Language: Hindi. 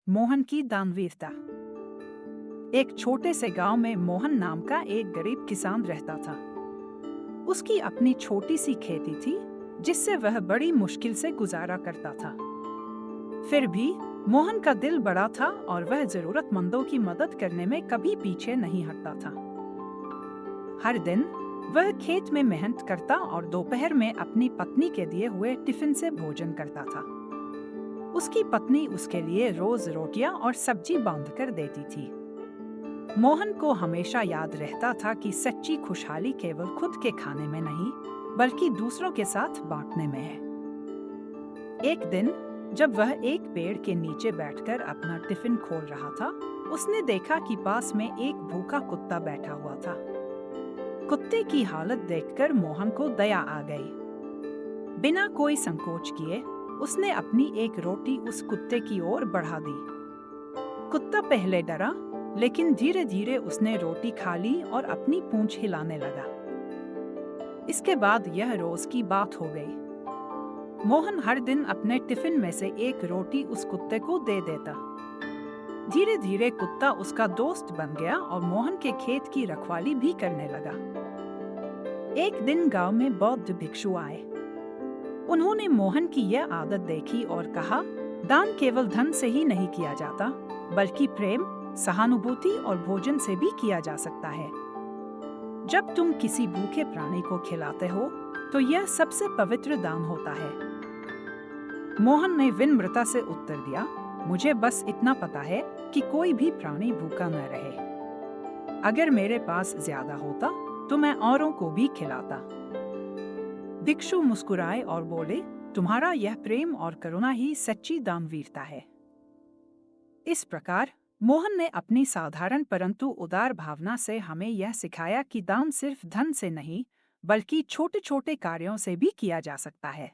मोहन की दानवीरता। एक छोटे से गांव में मोहन नाम का एक गरीब किसान रहता था। उसकी अपनी छोटी सी खेती थी जिससे वह बड़ी मुश्किल से गुजारा करता था। फिर भी मोहन का दिल बड़ा था और वह जरूरतमंदों की मदद करने में कभी पीछे नहीं हटता था। हर दिन वह खेत में मेहनत करता और दोपहर में अपनी पत्नी के दिए हुए टिफिन से भोजन करता था। उसकी पत्नी उसके लिए रोज रोटियां और सब्जी बांध कर देती थी। मोहन को हमेशा याद रहता था कि सच्ची खुशहाली केवल खुद के खाने में नहीं बल्कि दूसरों के साथ बांटने में है। एक दिन जब वह एक पेड़ के नीचे बैठकर अपना टिफिन खोल रहा था, उसने देखा कि पास में एक भूखा कुत्ता बैठा हुआ था। कुत्ते की हालत देखकर मोहन को दया आ गई। बिना कोई संकोच किए उसने अपनी एक रोटी उस कुत्ते की ओर बढ़ा दी। कुत्ता पहले डरा, लेकिन धीरे धीरे उसने रोटी खा ली और अपनी पूंछ हिलाने लगा। इसके बाद यह रोज की बात हो गई। मोहन हर दिन अपने टिफिन में से एक रोटी उस कुत्ते को दे देता। धीरे धीरे कुत्ता उसका दोस्त बन गया और मोहन के खेत की रखवाली भी करने लगा। एक दिन गांव में बौद्ध भिक्षु आए। उन्होंने मोहन की यह आदत देखी और कहा, दान केवल धन से ही नहीं किया जाता बल्कि प्रेम, सहानुभूति और भोजन से भी किया जा सकता है। जब तुम किसी भूखे प्राणी को खिलाते हो तो यह सबसे पवित्र दान होता है। मोहन ने विनम्रता से उत्तर दिया, मुझे बस इतना पता है कि कोई भी प्राणी भूखा न रहे। अगर मेरे पास ज्यादा होता तो मैं औरों को भी खिलाता। भिक्षु मुस्कुराए और बोले, तुम्हारा यह प्रेम और करुणा ही सच्ची दानवीरता है। इस प्रकार मोहन ने अपनी साधारण परंतु उदार भावना से हमें यह सिखाया कि दान सिर्फ धन से नहीं बल्कि छोटे छोटे कार्यों से भी किया जा सकता है।